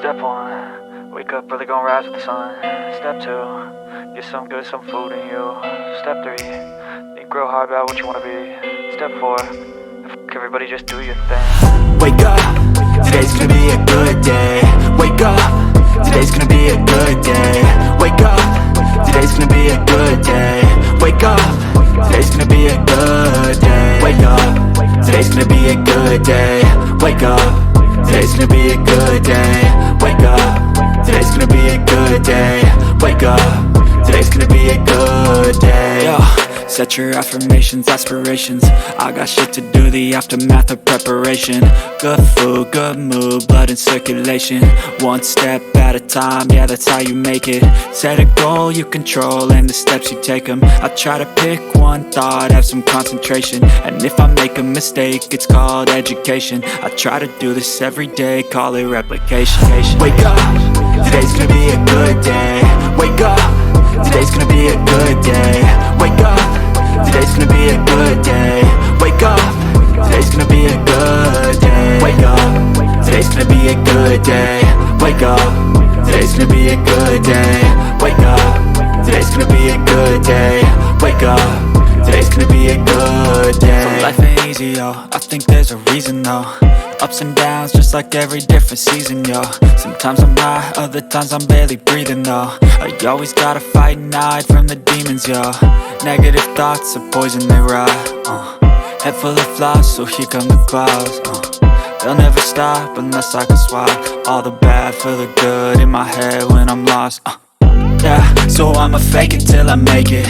Step 1, wake up early, gon' rise with the sun. Step 2, get some good, some food in you. Step 3, think real hard about what you wanna be. Step 4, fuck everybody, just do your thing. Wake up, today's gonna be a good day. Wake up, today's gonna be a good day. Wake up, today's gonna be a good day. Wake up, today's gonna be a good day. Wake up, today's gonna be a good day. Wake up, today's gonna be a good day. Wake up, today's gonna be a good day. Wake up, today's gonna be a good day. Yo, set your affirmations, aspirations. I got shit to do, the aftermath of preparation. Good food, good mood, blood in circulation. One step at a time, yeah, that's how you make it. Set a goal you control and the steps you take them. I try to pick one thought, have some concentration. And if I make a mistake, it's called education. I try to do this every day, call it replication. Wake up, today's gonna be a good day. Wake up, today's gonna be a good day. Wake up, today's gonna be a good day. Wake up, today's gonna be a good day. Wake up, today's gonna be a good day. Wake up, today's gonna be a good day. Wake up, today's gonna be a good day. Wake up, today's gonna be a good day. So life ain't easy, yo, I think there's a reason though. Ups and downs, just like every different season, yo. Sometimes I'm high, other times I'm barely breathing, though. I always gotta fight and hide from the demons, yo. Negative thoughts are poison, they rot. Head full of flies, so here come the clouds. They'll never stop unless I can swap all the bad for the good in my head when I'm lost. Yeah, so I'ma fake it till I make it.